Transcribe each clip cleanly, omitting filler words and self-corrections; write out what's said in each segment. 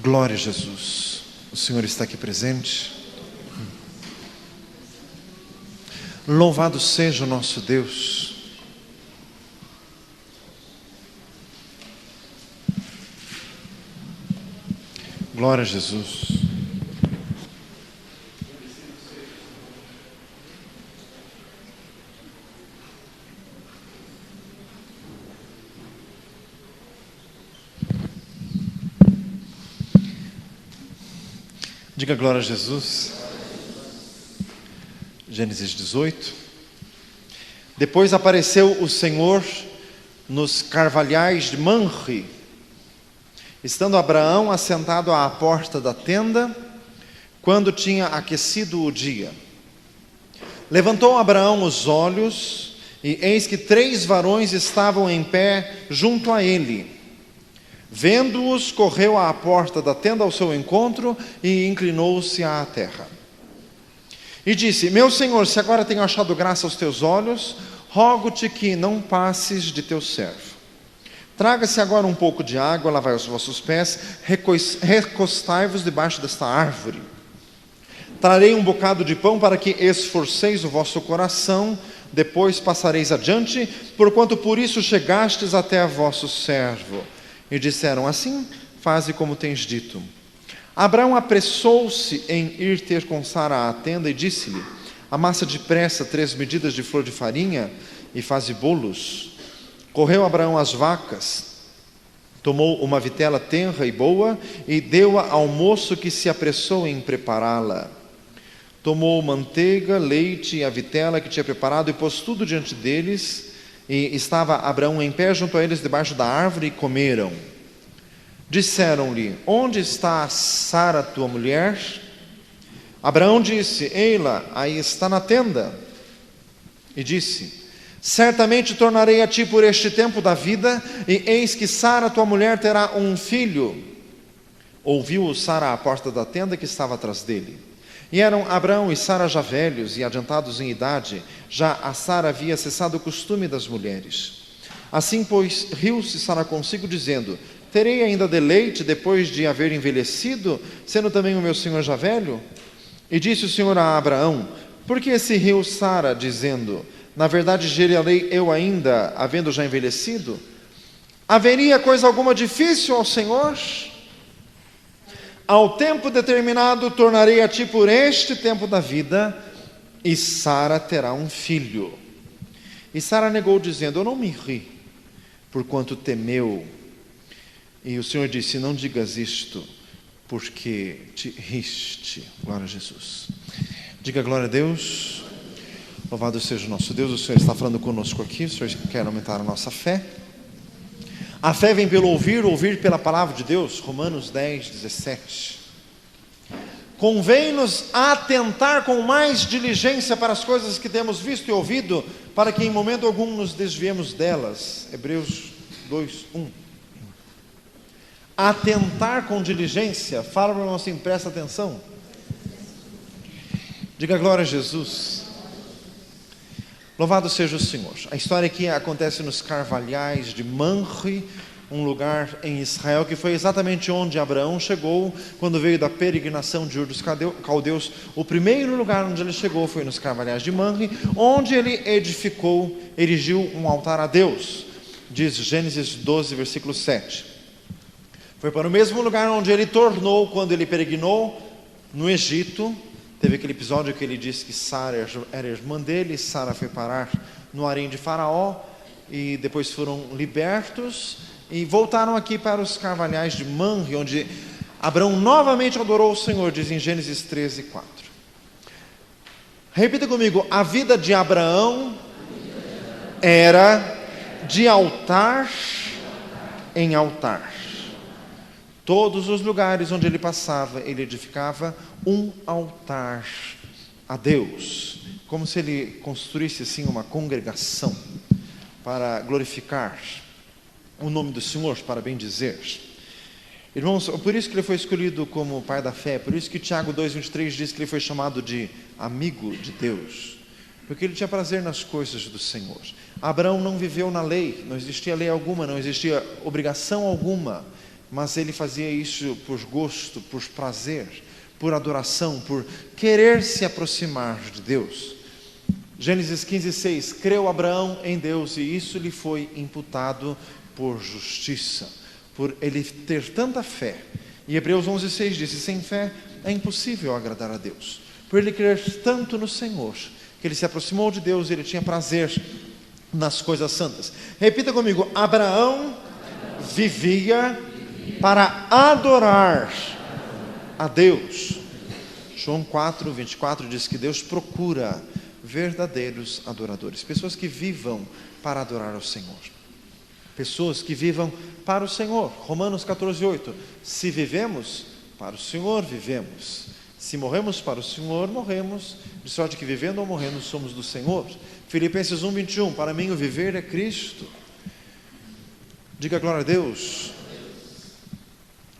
Glória a Jesus. O Senhor está aqui presente. Louvado seja o nosso Deus. Glória a Jesus. Diga glória a Jesus. Gênesis 18. Depois apareceu o Senhor nos carvalhais de Manre, estando Abraão assentado à porta da tenda, quando tinha aquecido o dia. Levantou Abraão os olhos, e eis que 3 varões estavam em pé junto a ele. Vendo-os, correu à porta da tenda ao seu encontro e inclinou-se à terra. E disse: Meu senhor, se agora tenho achado graça aos teus olhos, rogo-te que não passes de teu servo. Traga-se agora um pouco de água, lavai os vossos pés, recostai-vos debaixo desta árvore. Trarei um bocado de pão para que esforceis o vosso coração, depois passareis adiante, porquanto por isso chegastes até a vosso servo. E disseram: Assim, faze como tens dito. Abraão apressou-se em ir ter com Sara à tenda e disse-lhe: Amassa depressa 3 medidas de flor de farinha e faze bolos. Correu Abraão às vacas, tomou uma vitela tenra e boa e deu-a ao moço que se apressou em prepará-la. Tomou manteiga, leite e a vitela que tinha preparado e pôs tudo diante deles. E estava Abraão em pé junto a eles debaixo da árvore e comeram. Disseram-lhe: Onde está Sara, tua mulher? Abraão disse: Ei-la, aí está na tenda. E disse: Certamente tornarei a ti por este tempo da vida, e eis que Sara, tua mulher, terá um filho. Ouviu Sara à porta da tenda que estava atrás dele. E eram Abraão e Sara já velhos e adiantados em idade. Já a Sara havia cessado o costume das mulheres. Assim, pois, riu-se Sara consigo, dizendo: Terei ainda deleite depois de haver envelhecido, sendo também o meu senhor já velho? E disse o Senhor a Abraão: Por que se riu Sara, dizendo: Na verdade gerarei eu ainda, havendo já envelhecido? Haveria coisa alguma difícil ao Senhor? Ao tempo determinado tornarei a ti por este tempo da vida, e Sara terá um filho. E Sara negou, dizendo: Eu não me ri, porquanto temeu. E o Senhor disse: Não digas isto, porque te riste. Glória a Jesus. Diga glória a Deus. Louvado seja o nosso Deus. O Senhor está falando conosco aqui. O Senhor quer aumentar a nossa fé. A fé vem pelo ouvir, ouvir pela palavra de Deus. Romanos 10, 17. Convém-nos atentar com mais diligência para as coisas que temos visto e ouvido, para que em momento algum nos desviemos delas. Hebreus 2, 1. Atentar com diligência. Fala para o irmão assim: presta atenção. Diga glória a Jesus. Louvado seja o Senhor. A história aqui acontece nos carvalhais de Manre, um lugar em Israel que foi exatamente onde Abraão chegou quando veio da peregrinação de Ur dos Caldeus. O primeiro lugar onde ele chegou foi nos carvalhais de Manre, onde ele erigiu um altar a Deus. Diz Gênesis 12, versículo 7. Foi para o mesmo lugar onde ele tornou quando ele peregrinou no Egito. Teve aquele episódio que ele disse que Sara era irmã dele. Sara foi parar no harém de Faraó e depois foram libertos e voltaram aqui para os carvalhais de Manre, onde Abraão novamente adorou o Senhor, diz em Gênesis 13, 4. Repita comigo: a vida de Abraão era de altar em altar. Todos os lugares onde ele passava, ele edificava um altar a Deus, como se ele construísse assim uma congregação para glorificar o nome do Senhor, para bem dizer. Irmãos, por isso que ele foi escolhido como pai da fé, por isso que Tiago 2,23 diz que ele foi chamado de amigo de Deus, porque ele tinha prazer nas coisas do Senhor. Abraão não viveu na lei, não existia lei alguma, não existia obrigação alguma, mas ele fazia isso por gosto, por prazer, por adoração, por querer se aproximar de Deus. Gênesis 15:6, creu Abraão em Deus e isso lhe foi imputado por justiça, por ele ter tanta fé. E Hebreus 11:6 diz, sem fé é impossível agradar a Deus. Por ele crer tanto no Senhor, que ele se aproximou de Deus e ele tinha prazer nas coisas santas. Repita comigo, Abraão vivia para adorar a Deus. João 4:24 diz que Deus procura verdadeiros adoradores, pessoas que vivam para adorar ao Senhor, pessoas que vivam para o Senhor. Romanos 14:8, se vivemos para o Senhor, vivemos, se morremos para o Senhor, morremos, de sorte que vivendo ou morrendo somos do Senhor. Filipenses 1:21, para mim o viver é Cristo. Diga glória a Deus.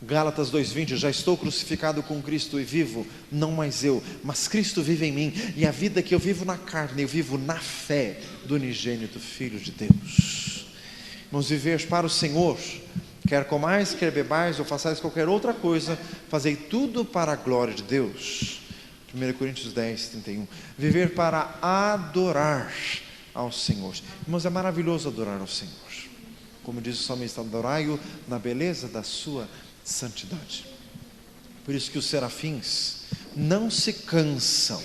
Gálatas 2:20, já estou crucificado com Cristo e vivo, não mais eu, mas Cristo vive em mim, e a vida que eu vivo na carne, eu vivo na fé do unigênito Filho de Deus. Vamos viver para o Senhor, quer comais, quer bebais, ou façais qualquer outra coisa, fazei tudo para a glória de Deus. 1 Coríntios 10:31, viver para adorar ao Senhor. Irmãos, é maravilhoso adorar ao Senhor, como diz o salmista, adorai-o na beleza da sua santidade. Por isso que os serafins não se cansam.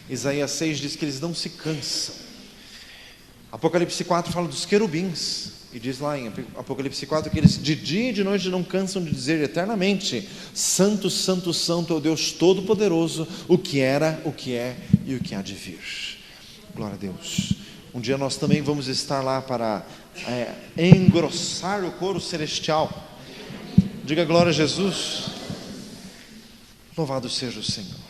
Isaías 6 diz que eles não se cansam. Apocalipse 4 fala dos querubins, e diz lá em Apocalipse 4 que eles de dia e de noite não cansam de dizer eternamente, santo, santo, santo é o Deus Todo-Poderoso, o que era, o que é e o que há de vir. Glória a Deus. Um dia nós também vamos estar lá para engrossar o coro celestial. Diga glória a Jesus. Louvado seja o Senhor.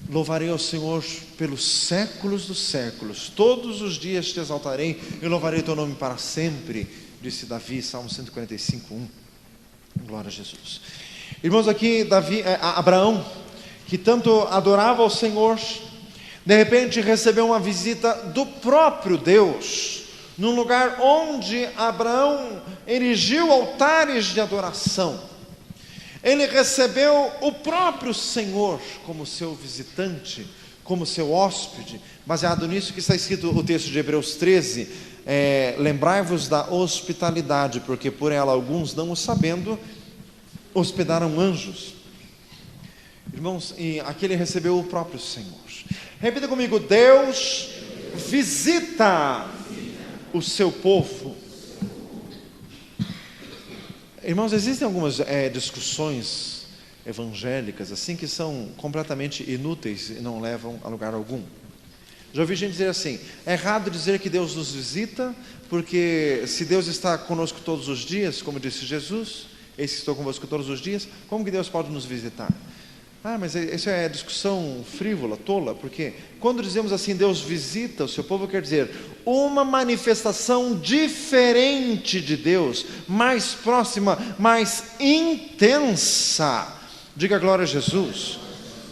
Louvarei ao Senhor pelos séculos dos séculos, todos os dias te exaltarei e louvarei teu nome para sempre, disse Davi, Salmo 145:1. Glória a Jesus. Irmãos, aqui Abraão, que tanto adorava ao Senhor, de repente recebeu uma visita do próprio Deus, num lugar onde Abraão erigiu altares de adoração. Ele recebeu o próprio Senhor como seu visitante, como seu hóspede. Baseado nisso que está escrito o texto de Hebreus 13, lembrai-vos da hospitalidade, porque por ela alguns, não o sabendo, hospedaram anjos. Irmãos, e aqui ele recebeu o próprio Senhor. Repita comigo, Deus visita o seu povo. Irmãos, existem algumas discussões evangélicas assim que são completamente inúteis e não levam a lugar algum. Já ouvi gente dizer assim, é errado dizer que Deus nos visita, porque se Deus está conosco todos os dias, como disse Jesus, eis que estou convosco todos os dias, como que Deus pode nos visitar? Mas isso é discussão frívola, tola, porque quando dizemos assim, Deus visita o seu povo, quer dizer, uma manifestação diferente de Deus, mais próxima, mais intensa. Diga glória a Jesus.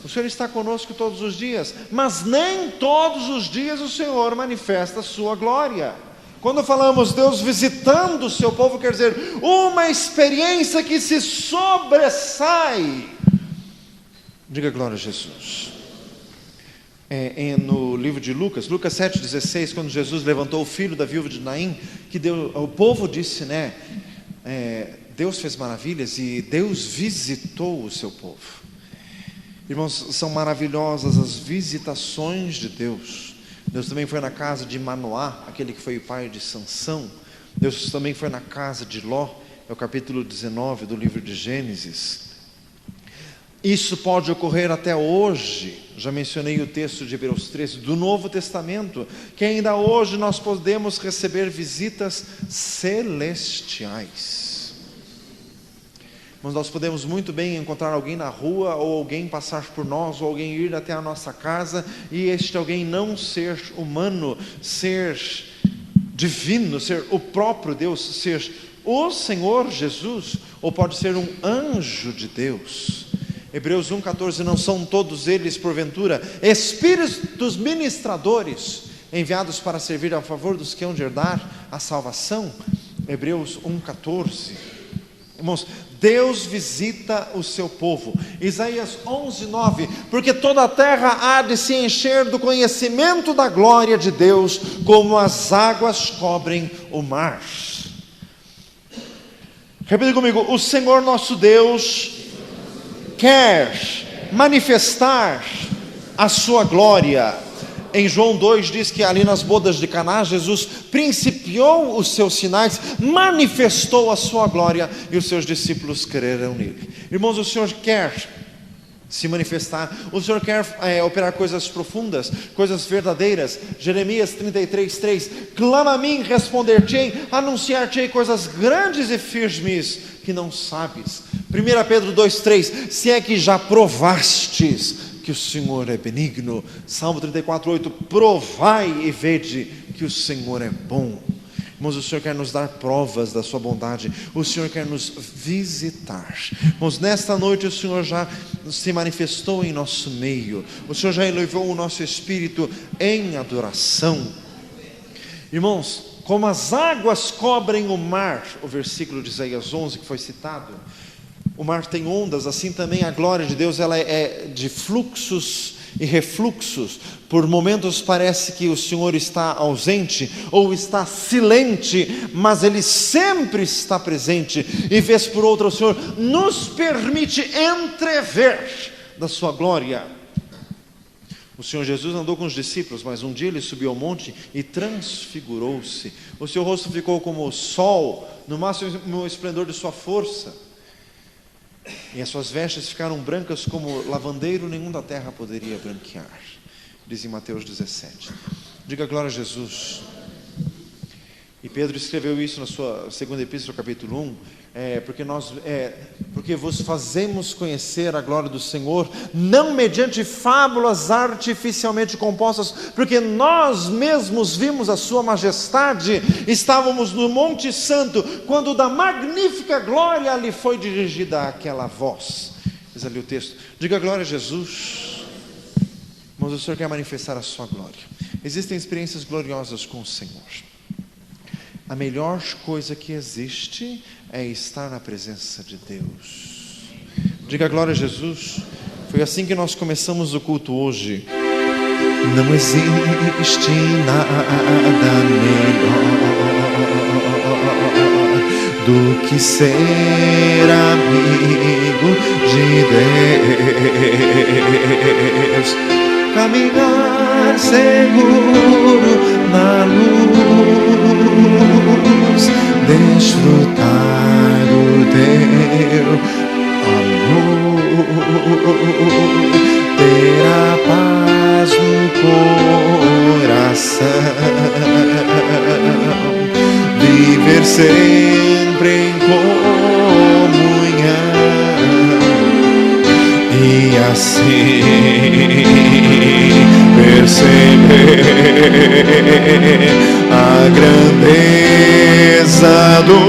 O Senhor está conosco todos os dias, mas nem todos os dias o Senhor manifesta a sua glória. Quando falamos Deus visitando o seu povo, quer dizer, uma experiência que se sobressai. Diga glória a Jesus. No livro de Lucas 7,16, quando Jesus levantou o filho da viúva de Naim, que o povo disse, Deus fez maravilhas e Deus visitou o seu povo. Irmãos, são maravilhosas as visitações de Deus. Deus também foi na casa de Manoá, aquele que foi o pai de Sansão. Deus também foi na casa de Ló, é o capítulo 19 do livro de Gênesis. Isso pode ocorrer até hoje. Já mencionei o texto de Hebreus 13 do Novo Testamento, que ainda hoje nós podemos receber visitas celestiais. Mas nós podemos muito bem encontrar alguém na rua, ou alguém passar por nós, ou alguém ir até a nossa casa, e este alguém não ser humano, ser divino, ser o próprio Deus, ser o Senhor Jesus, ou pode ser um anjo de Deus. Hebreus 1,14, não são todos eles, porventura, espíritos ministradores, enviados para servir a favor dos que hão de herdar a salvação? Hebreus 1,14. Irmãos, Deus visita o seu povo. Isaías 11:9, porque toda a terra há de se encher do conhecimento da glória de Deus, como as águas cobrem o mar. Repita comigo: o Senhor nosso Deus quer manifestar a sua glória. Em João 2 diz que ali nas bodas de Caná, Jesus principiou os seus sinais, manifestou a sua glória, e os seus discípulos creram nele. Irmãos, o Senhor quer se manifestar, o Senhor quer operar coisas profundas, coisas verdadeiras. Jeremias 33:3, clama a mim, responder-te-ei, anunciar-te-ei coisas grandes e firmes que não sabes. 1 Pedro 2:3, se é que já provastes que o Senhor é benigno. Salmo 34:8, provai e vede que o Senhor é bom. Irmãos, o Senhor quer nos dar provas da sua bondade, o Senhor quer nos visitar. Irmãos, nesta noite o Senhor já se manifestou em nosso meio, o Senhor já elevou o nosso espírito em adoração. Irmãos, como as águas cobrem o mar, o versículo de Isaías 11 que foi citado, o mar tem ondas, assim também a glória de Deus, ela é de fluxos e refluxos. Por momentos parece que o Senhor está ausente ou está silente, mas Ele sempre está presente. E vez por outra o Senhor nos permite entrever da sua glória. O Senhor Jesus andou com os discípulos, mas um dia Ele subiu ao monte e transfigurou-se. O seu rosto ficou como o sol, no máximo esplendor de sua força. E as suas vestes ficaram brancas como lavandeiro, nenhum da terra poderia branquear. Diz em Mateus 17. Diga glória a Jesus. E Pedro escreveu isso na sua segunda epístola, capítulo 1, porque vos fazemos conhecer a glória do Senhor, não mediante fábulas artificialmente compostas, porque nós mesmos vimos a sua majestade, estávamos no Monte Santo, quando da magnífica glória lhe foi dirigida aquela voz. Diz ali o texto, diga glória a Jesus. Mas o Senhor quer manifestar a sua glória. Existem experiências gloriosas com o Senhor. A melhor coisa que existe é estar na presença de Deus. Diga glória a Jesus. Foi assim que nós começamos o culto hoje. Não existe nada melhor do que ser amigo de Deus. Caminhar seguro na luz, desfrutar do teu amor, ter a paz no coração, viver sempre em comunhão e assim perceber a grandeza do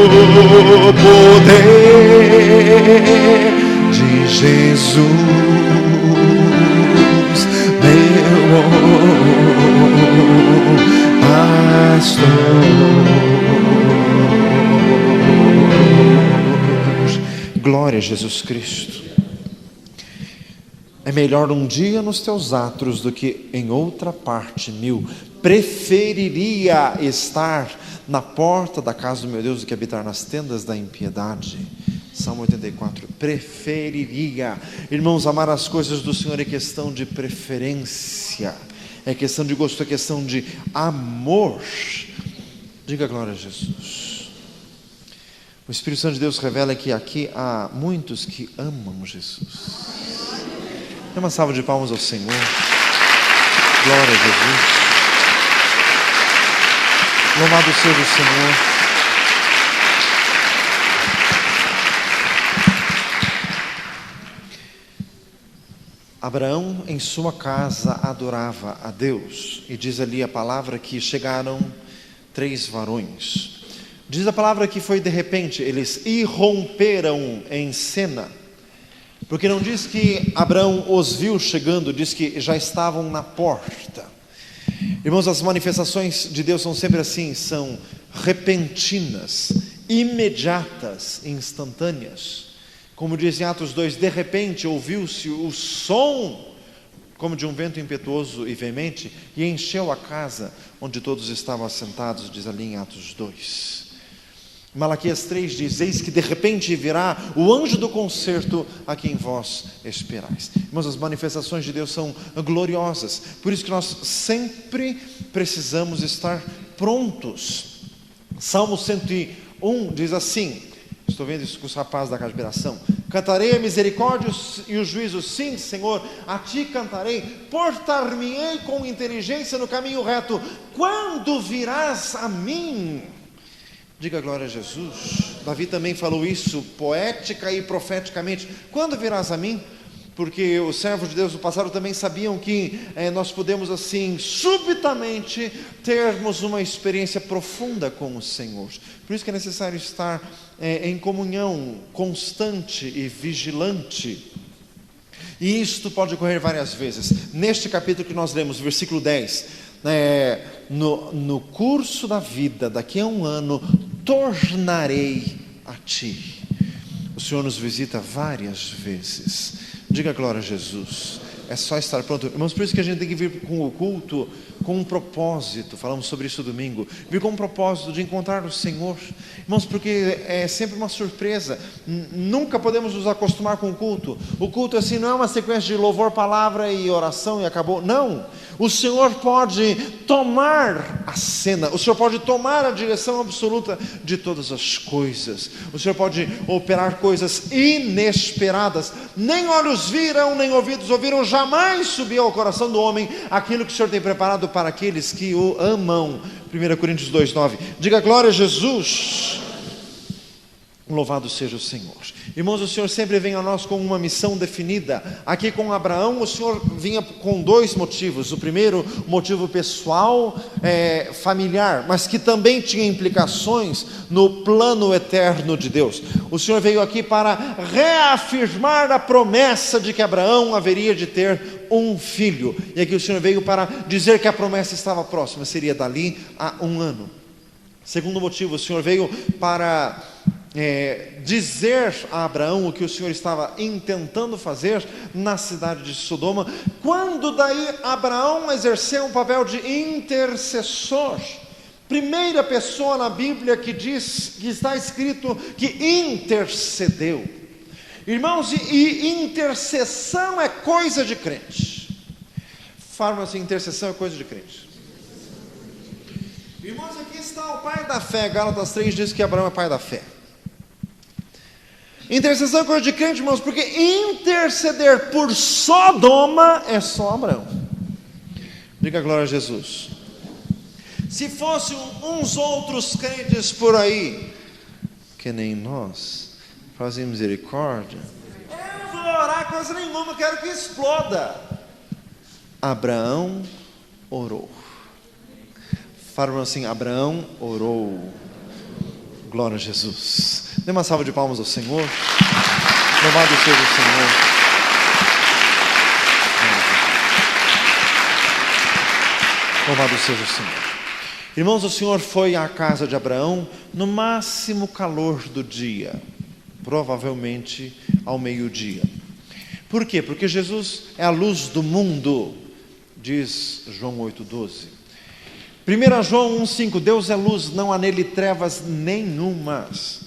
poder de Jesus, meu pastor. Glória a Jesus Cristo. É melhor um dia nos teus atos do que em outra parte 1000. Preferiria estar na porta da casa do meu Deus do que habitar nas tendas da impiedade. Salmo 84. Preferiria. Irmãos, amar as coisas do Senhor é questão de preferência, é questão de gosto, é questão de amor. Diga glória a Jesus. O Espírito Santo de Deus revela que aqui há muitos que amam Jesus. Dê uma salva de palmas ao Senhor. Glória a Jesus. Louvado seja o Senhor. Abraão em sua casa adorava a Deus. E diz ali a palavra que chegaram 3 varões. Diz a palavra que foi de repente, eles irromperam em cena. Porque não diz que Abraão os viu chegando, diz que já estavam na porta. Irmãos, as manifestações de Deus são sempre assim, são repentinas, imediatas, instantâneas. Como diz em Atos 2, de repente ouviu-se o som como de um vento impetuoso e veemente, e encheu a casa onde todos estavam assentados, diz ali em Atos 2. Malaquias 3 diz, eis que de repente virá o anjo do concerto a quem vós esperais. Irmãos, as manifestações de Deus são gloriosas, por isso que nós sempre precisamos estar prontos. Salmo 101 diz assim, estou vendo isso com os rapazes da casa de beração, cantarei a misericórdia e o juízo, sim, Senhor, a ti cantarei, portar-me-ei com inteligência no caminho reto, quando virás a mim? Diga glória a Jesus. Davi também falou isso poética e profeticamente, quando virás a mim? Porque os servos de Deus do passado também sabiam que nós podemos assim, subitamente, termos uma experiência profunda com o Senhor. Por isso que é necessário estar em comunhão constante e vigilante. E isto pode ocorrer várias vezes. Neste capítulo que nós lemos, versículo 10, no curso da vida, daqui a um ano, tornarei a ti. O Senhor nos visita várias vezes. Diga glória a Jesus. É só estar pronto. Irmãos, por isso que a gente tem que vir com o culto com um propósito. Falamos sobre isso domingo. Vir com um propósito de encontrar o Senhor. Irmãos, porque é sempre uma surpresa. Nunca podemos nos acostumar com o culto. O culto assim não é uma sequência de louvor, palavra e oração e acabou. Não. O Senhor pode tomar a cena. O Senhor pode tomar a direção absoluta de todas as coisas. O Senhor pode operar coisas inesperadas. Nem olhos viram, nem ouvidos ouviram, jamais subiu ao coração do homem aquilo que o Senhor tem preparado para aqueles que o amam. 1 Coríntios 2:9. Diga glória a Jesus. Louvado seja o Senhor. Irmãos, o Senhor sempre vem a nós com uma missão definida. Aqui com Abraão, o Senhor vinha com dois motivos. O primeiro, motivo pessoal, familiar, mas que também tinha implicações no plano eterno de Deus. O Senhor veio aqui para reafirmar a promessa de que Abraão haveria de ter um filho. E aqui o Senhor veio para dizer que a promessa estava próxima, seria dali a um ano. Segundo motivo, o Senhor veio para dizer a Abraão o que o Senhor estava intentando fazer na cidade de Sodoma, quando daí Abraão exerceu um papel de intercessor. Primeira pessoa na Bíblia que diz, que está escrito que intercedeu. Irmãos, e intercessão é coisa de crente. Fala assim, intercessão é coisa de crente. Irmãos, aqui está o pai da fé. Gálatas 3 diz que Abraão é pai da fé. Intercessão é coisa de crente, irmãos, porque interceder por Sodoma é só Abraão. Diga glória a Jesus. Se fossem uns outros crentes por aí, que nem nós, fazem misericórdia, eu não vou orar coisa nenhuma, quero que exploda. Abraão orou. Falaram assim, Abraão orou. Glória a Jesus. Dê uma salva de palmas ao Senhor. Louvado seja o Senhor. Louvado seja o Senhor. Irmãos, o Senhor foi à casa de Abraão no máximo calor do dia, provavelmente ao meio-dia. Por quê? Porque Jesus é a luz do mundo, diz João 8,12. 1 João 1,5, Deus é luz, não há nele trevas nenhumas.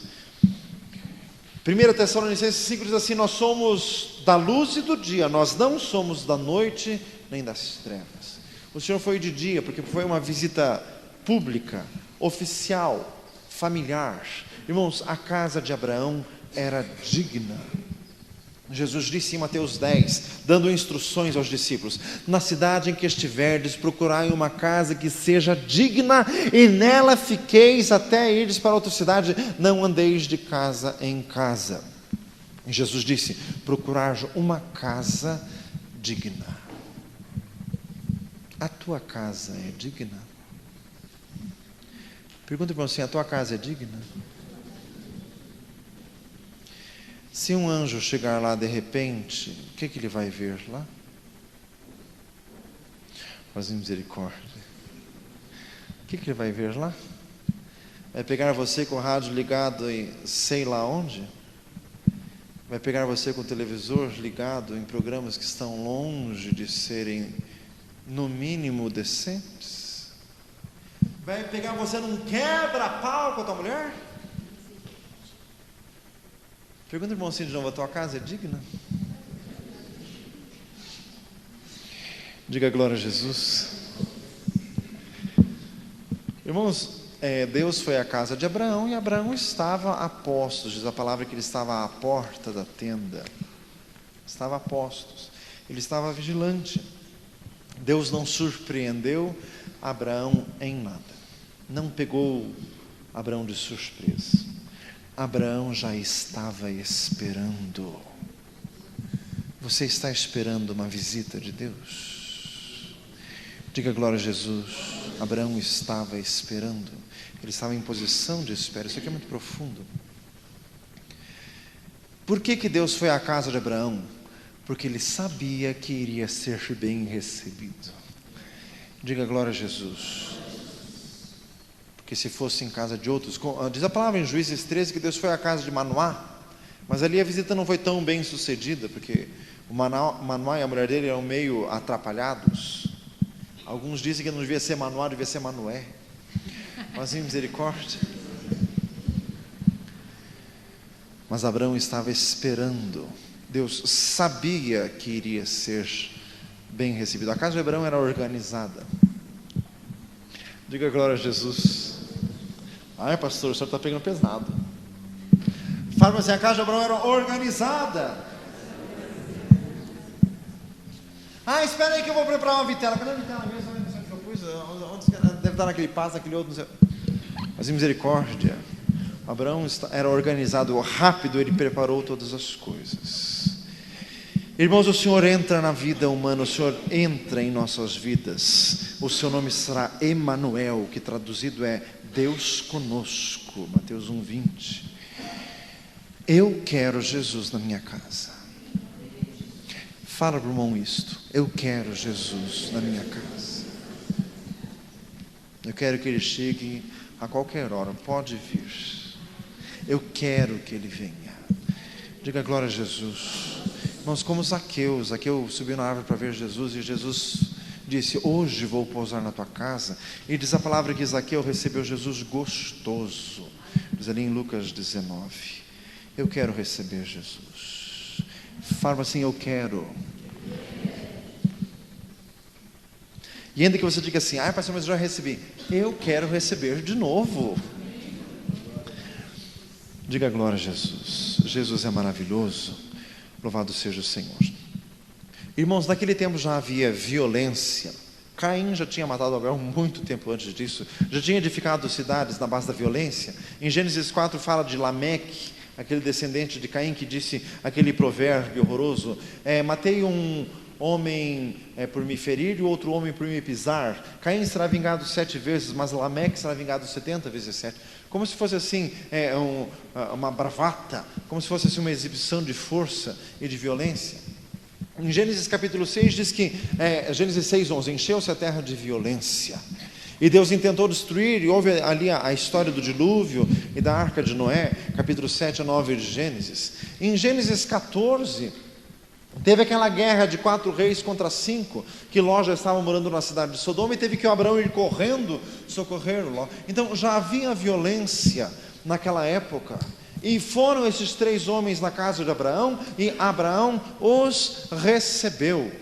1 Tessalonicenses 5 diz assim, nós somos da luz e do dia, nós não somos da noite nem das trevas. O Senhor foi de dia, porque foi uma visita pública, oficial, familiar. Irmãos, a casa de Abraão era digna. Jesus disse em Mateus 10, dando instruções aos discípulos, na cidade em que estiverdes, procurai uma casa que seja digna, e nela fiqueis até irdes para outra cidade, não andeis de casa em casa. E Jesus disse, procurar uma casa digna. A tua casa é digna? Pergunta para você, a tua casa é digna? Se um anjo chegar lá de repente, o que ele vai ver lá? Fazer misericórdia. O que ele vai ver lá? Vai pegar você com o rádio ligado em sei lá onde? Vai pegar você com o televisor ligado em programas que estão longe de serem, no mínimo, decentes? Vai pegar você num quebra-pau com a tua mulher? Pergunta, irmãozinho, de novo, a tua casa é digna? Diga glória a Jesus. Irmãos, Deus foi à casa de Abraão e Abraão estava a postos. Diz a palavra que ele estava à porta da tenda. Estava a postos. Ele estava vigilante. Deus não surpreendeu Abraão em nada. Não pegou Abraão de surpresa. Abraão já estava esperando. Você está esperando uma visita de Deus? Diga glória a Jesus. Abraão estava esperando. Ele estava em posição de espera. Isso aqui é muito profundo. Por que Deus foi à casa de Abraão? Porque ele sabia que iria ser bem recebido. Diga glória a Jesus. Porque se fosse em casa de outros, diz a palavra em Juízes 13 que Deus foi à casa de Manoá, mas ali a visita não foi tão bem sucedida, porque o Manoá e a mulher dele eram meio atrapalhados. Alguns dizem que não devia ser Manoá, devia ser Manoé. Mas em misericórdia. Mas Abraão estava esperando. Deus sabia que iria ser bem recebido. A casa de Abraão era organizada. Diga glória a Jesus. Ai, pastor, o senhor está pegando pesado. Fala assim, a casa de Abraão era organizada. Ah, espera aí que eu vou preparar uma vitela. Cadê a vitela mesmo? Não sei o que eu pus. Deve estar naquele passo, naquele outro, não sei. Mas em misericórdia, Abraão era organizado, rápido, ele preparou todas as coisas. Irmãos, o Senhor entra na vida humana, o Senhor entra em nossas vidas. O seu nome será Emanuel, que traduzido é Deus conosco. Mateus 1:20. Eu quero Jesus na minha casa. Fala para o irmão isto. Eu quero Jesus na minha casa. Eu quero que ele chegue a qualquer hora. Pode vir. Eu quero que ele venha. Diga glória a Jesus. Irmãos, como Zaqueu subiu na árvore para ver Jesus, e Jesus disse, hoje vou pousar na tua casa. E diz a palavra que Zaqueu recebeu Jesus gostoso. Diz ali em Lucas 19. Eu quero receber Jesus. Fala assim, eu quero. E ainda que você diga assim, pastor, mas eu já recebi. Eu quero receber de novo. Diga glória a Jesus. Jesus é maravilhoso. Louvado seja o Senhor. Irmãos, naquele tempo já havia violência. Caim já tinha matado Abel muito tempo antes disso. Já tinha edificado cidades na base da violência. Em Gênesis 4 fala de Lameque, aquele descendente de Caim que disse aquele provérbio horroroso. Matei um homem por me ferir e outro homem por me pisar. Caim será vingado 7 vezes, mas Lameque será vingado 70 vezes 7. Como se fosse assim, uma bravata, como se fosse assim, uma exibição de força e de violência. Em Gênesis capítulo 6 diz que, Gênesis 6:11, encheu-se a terra de violência. E Deus intentou destruir, e houve ali a história do dilúvio e da arca de Noé, capítulo 7 a 9 de Gênesis. Em Gênesis 14, teve aquela guerra de 4 reis contra 5, que Ló já estava morando na cidade de Sodoma, e teve que Abraão ir correndo socorrer Ló. Então já havia violência naquela época, e foram esses 3 homens na casa de Abraão, e Abraão os recebeu.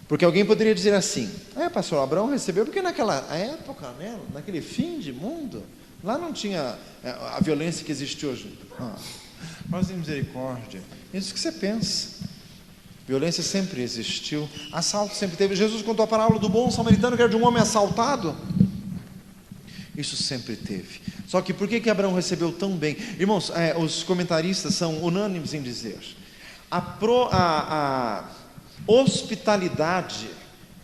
Porque alguém poderia dizer assim, pastor, Abraão recebeu, porque naquela época, naquele fim de mundo, lá não tinha a violência que existe hoje. Mas em misericórdia, isso que você pensa. Violência sempre existiu, assalto sempre teve. Jesus contou a parábola do bom samaritano, que era de um homem assaltado. Isso sempre teve. Só que por que Abraão recebeu tão bem? Irmãos, os comentaristas são unânimes em dizer, a hospitalidade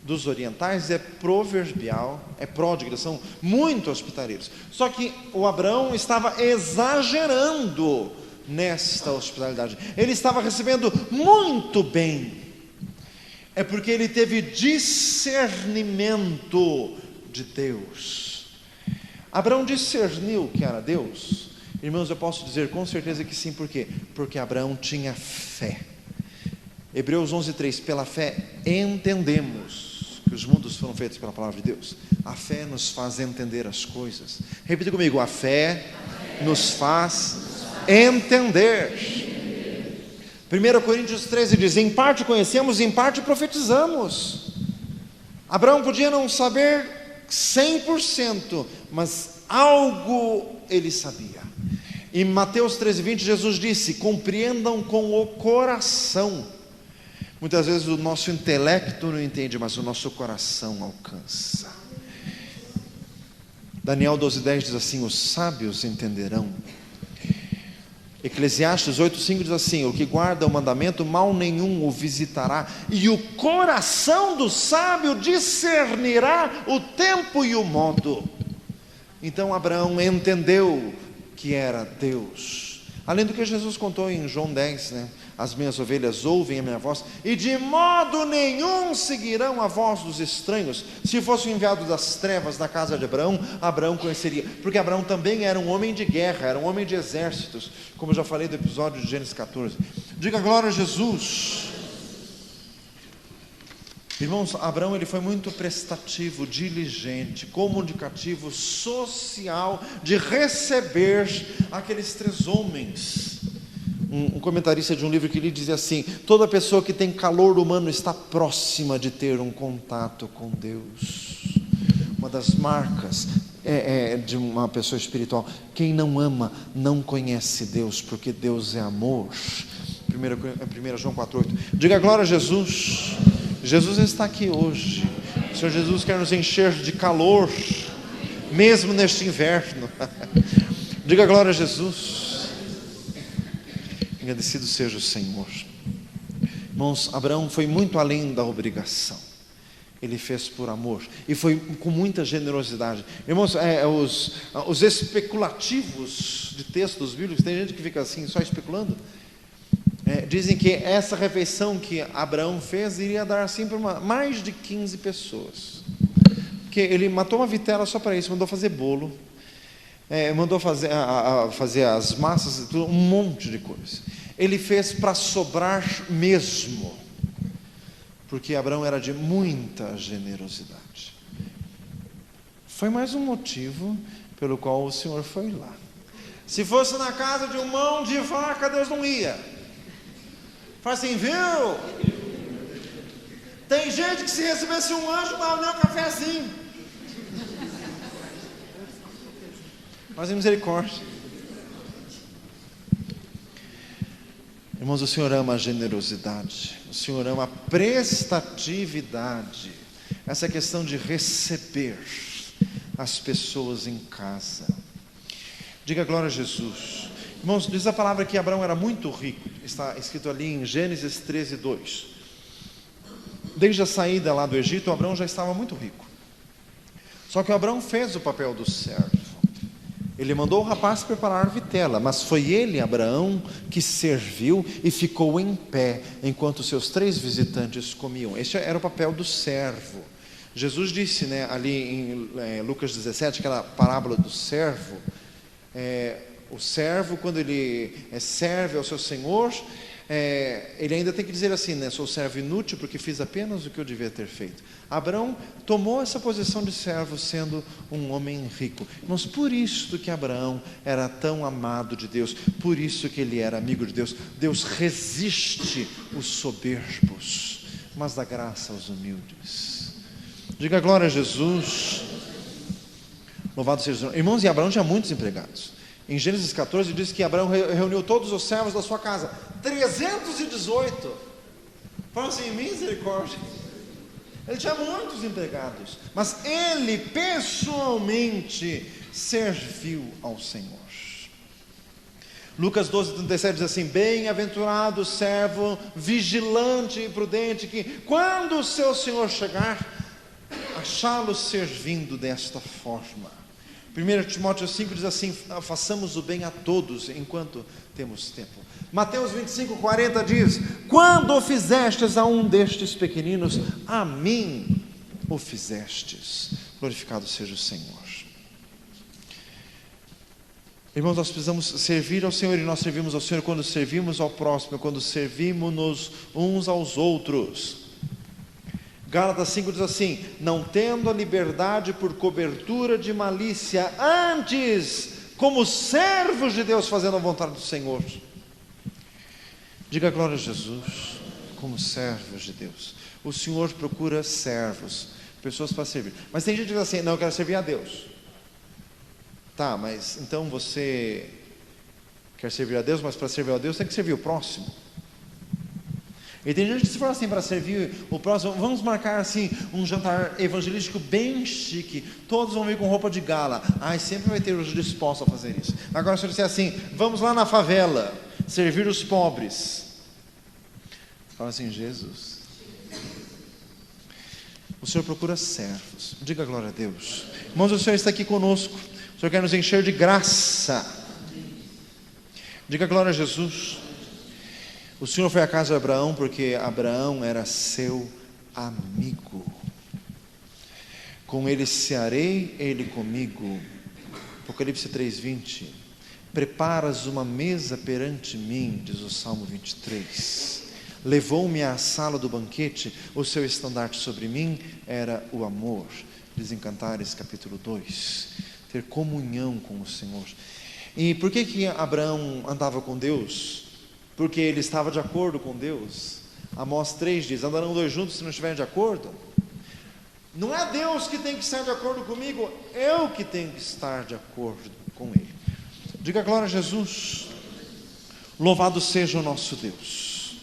dos orientais é proverbial, é pródiga, são muito hospitaleiros. Só que o Abraão estava exagerando nesta hospitalidade. Ele estava recebendo muito bem. É porque ele teve discernimento de Deus. Abraão discerniu que era Deus? Irmãos, eu posso dizer com certeza que sim. Por quê? Porque Abraão tinha fé. Hebreus 11:3, pela fé entendemos que os mundos foram feitos pela palavra de Deus. A fé nos faz entender as coisas. Repita comigo, a fé nos faz entender. 1 Coríntios 13 diz, em parte conhecemos, em parte profetizamos. Abraão podia não saber 100%, mas algo ele sabia. Em Mateus 13:20, Jesus disse, compreendam com o coração. Muitas vezes o nosso intelecto não entende, mas o nosso coração alcança. Daniel 12:10 diz assim, os sábios entenderão. Eclesiastes 8:5 diz assim, o que guarda o mandamento, mal nenhum o visitará, e o coração do sábio discernirá o tempo e o modo. Então Abraão entendeu que era Deus. Além do que Jesus contou em João 10, né? As minhas ovelhas ouvem a minha voz, e de modo nenhum seguirão a voz dos estranhos. Se fosse o enviado das trevas na casa de Abraão, Abraão conheceria, porque Abraão também era um homem de guerra, era um homem de exércitos, como eu já falei do episódio de Gênesis 14. Diga glória a Jesus. Irmãos, Abraão ele foi muito prestativo, diligente, comunicativo, social, de receber aqueles 3 homens. Um comentarista de um livro que ele dizia assim, toda pessoa que tem calor humano está próxima de ter um contato com Deus. Uma das marcas de uma pessoa espiritual, quem não ama não conhece Deus, porque Deus é amor. 1 João 4:8. Diga glória a Jesus. Jesus está aqui hoje. O Senhor Jesus quer nos encher de calor, mesmo neste inverno. Diga glória a Jesus. Agradecido seja o Senhor. Irmãos, Abraão foi muito além da obrigação. Ele fez por amor e foi com muita generosidade. Irmãos, os especulativos de textos bíblicos, tem gente que fica assim só especulando. Dizem que essa refeição que Abraão fez iria dar assim para mais de 15 pessoas. Porque ele matou uma vitela só para isso, mandou fazer bolo, mandou fazer as massas, um monte de coisa. Ele fez para sobrar mesmo, porque Abraão era de muita generosidade. Foi mais um motivo pelo qual o Senhor foi lá. Se fosse na casa de um mão de vaca, Deus não ia. Fala assim, viu? Tem gente que se recebesse um anjo, dava nem um cafezinho. Mas em misericórdia. Irmãos, o Senhor ama a generosidade, o Senhor ama a prestatividade, essa questão de receber as pessoas em casa. Diga glória a Jesus. Irmãos, diz a palavra que Abraão era muito rico, está escrito ali em Gênesis 13:2. Desde a saída lá do Egito, Abraão já estava muito rico. Só que Abraão fez o papel do servo. Ele mandou o rapaz preparar vitela, mas foi ele, Abraão, que serviu e ficou em pé, enquanto seus 3 visitantes comiam. Este era o papel do servo. Jesus disse, ali em Lucas 17, aquela parábola do servo, o servo, quando ele serve ao seu senhor, ele ainda tem que dizer assim, sou servo inútil porque fiz apenas o que eu devia ter feito. Abraão tomou essa posição de servo sendo um homem rico. Irmãos, por isso que Abraão era tão amado de Deus, por isso que ele era amigo de Deus. Deus resiste os soberbos, mas dá graça aos humildes. Diga glória a Jesus. Louvado seja o Senhor. Irmãos, e Abraão tinha muitos empregados. Em Gênesis 14 diz que Abraão reuniu todos os servos da sua casa, 318. Fala assim, misericórdia. Ele tinha muitos empregados, mas ele pessoalmente serviu ao Senhor. Lucas 12:37 diz assim, bem-aventurado o servo vigilante e prudente, que quando o seu Senhor chegar, achá-lo servindo desta forma. 1 Timóteo 5 diz assim, façamos o bem a todos enquanto temos tempo. Mateus 25:40 diz, quando o fizestes a um destes pequeninos, a mim o fizestes. Glorificado seja o Senhor. Irmãos, nós precisamos servir ao Senhor, e nós servimos ao Senhor quando servimos ao próximo, quando servimos-nos uns aos outros. Gálatas 5 diz assim: não tendo a liberdade por cobertura de malícia, antes como servos de Deus, fazendo a vontade do Senhor. Diga glória a Jesus. Como servos de Deus. O Senhor procura servos, pessoas para servir. Mas tem gente que diz assim: não, eu quero servir a Deus. Tá, mas então você quer servir a Deus, mas para servir a Deus tem que servir o próximo. E tem gente que se for assim, para servir o próximo, vamos marcar assim um jantar evangelístico bem chique, todos vão vir com roupa de gala. Ai, sempre vai ter os dispostos a fazer isso. Agora se eu disser assim: vamos lá na favela servir os pobres, fala assim: Jesus, o Senhor procura servos. Diga glória a Deus. Irmãos, o Senhor está aqui conosco. O Senhor quer nos encher de graça. Diga glória a Jesus. O Senhor foi à casa de Abraão porque Abraão era seu amigo. Com ele cearei, ele comigo. Apocalipse 3:20. Preparas uma mesa perante mim, diz o Salmo 23. Levou-me à sala do banquete, o seu estandarte sobre mim era o amor. Diz em Cantares capítulo 2. Ter comunhão com o Senhor. E por que Abraão andava com Deus? Porque ele estava de acordo com Deus. Amós 3 diz: andarão dois juntos se não estiverem de acordo? Não é Deus que tem que estar de acordo comigo, eu que tenho que estar de acordo com Ele. Diga glória a Jesus. Louvado seja o nosso Deus.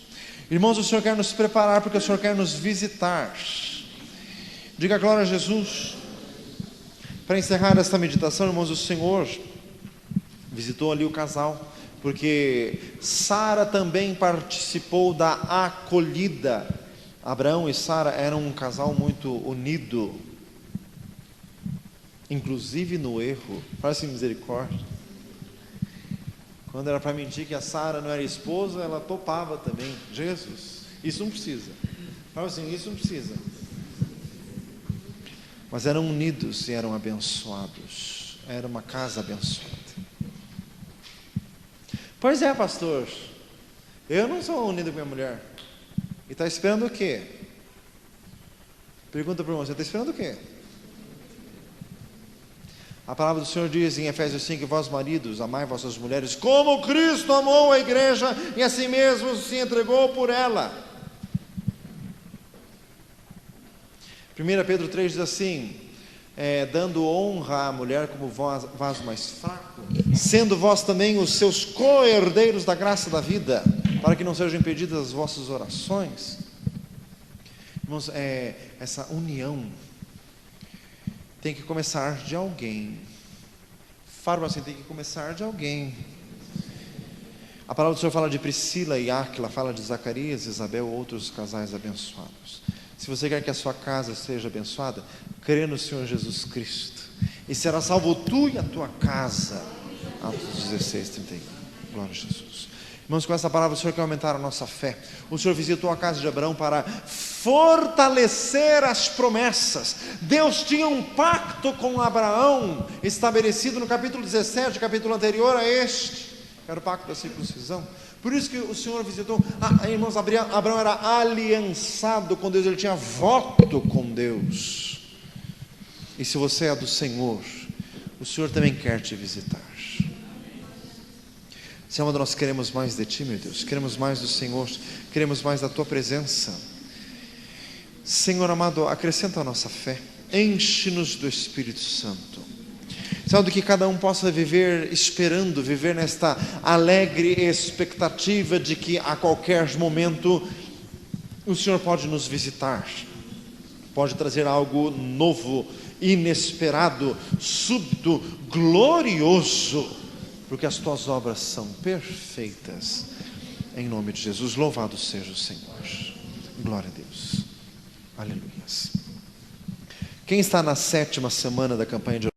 Irmãos, o Senhor quer nos preparar porque o Senhor quer nos visitar. Diga glória a Jesus. Para encerrar esta meditação, irmãos, o Senhor visitou ali o casal, porque Sara também participou da acolhida. Abraão e Sara eram um casal muito unido, inclusive no erro. Faz-se misericórdia. Quando era para mentir que a Sara não era esposa, ela topava também. Jesus, isso não precisa. Fala assim, isso não precisa. Mas eram unidos e eram abençoados. Era uma casa abençoada. Pois é, pastor, eu não sou unido com minha mulher. E está esperando o quê? Pergunta para você, está esperando o quê? A palavra do Senhor diz em Efésios 5: vós maridos, amai vossas mulheres como Cristo amou a igreja e assim mesmo se entregou por ela. 1 Pedro 3 diz assim: dando honra à mulher como vaso mais fraco, sendo vós também os seus co-herdeiros da graça da vida, para que não sejam impedidas as vossas orações. Irmãos, essa união tem que começar de alguém. Fala assim, tem que começar de alguém. A palavra do Senhor fala de Priscila e Áquila, fala de Zacarias, Isabel, outros casais abençoados. Se você quer que a sua casa seja abençoada, crê no Senhor Jesus Cristo, e será salvo tu e a tua casa. Atos 16:31. Glória a Jesus. Irmãos, com essa palavra o Senhor quer aumentar a nossa fé. O Senhor visitou a casa de Abraão para fortalecer as promessas. Deus tinha um pacto com Abraão, estabelecido no capítulo 17, capítulo anterior a este. Era o pacto da circuncisão. Por isso que o Senhor visitou. Irmãos, Abraão era aliançado com Deus, ele tinha voto com Deus. E se você é do Senhor, o Senhor também quer te visitar. Senhor, nós queremos mais de Ti, meu Deus, queremos mais do Senhor, queremos mais da Tua presença. Senhor amado, acrescenta a nossa fé, enche-nos do Espírito Santo. Sabe, que cada um possa viver esperando, viver nesta alegre expectativa de que a qualquer momento o Senhor pode nos visitar, pode trazer algo novo, inesperado, súbito, glorioso, porque as Tuas obras são perfeitas. Em nome de Jesus, louvado seja o Senhor. Glória a Deus. Aleluia. Quem está na 7ª semana da campanha de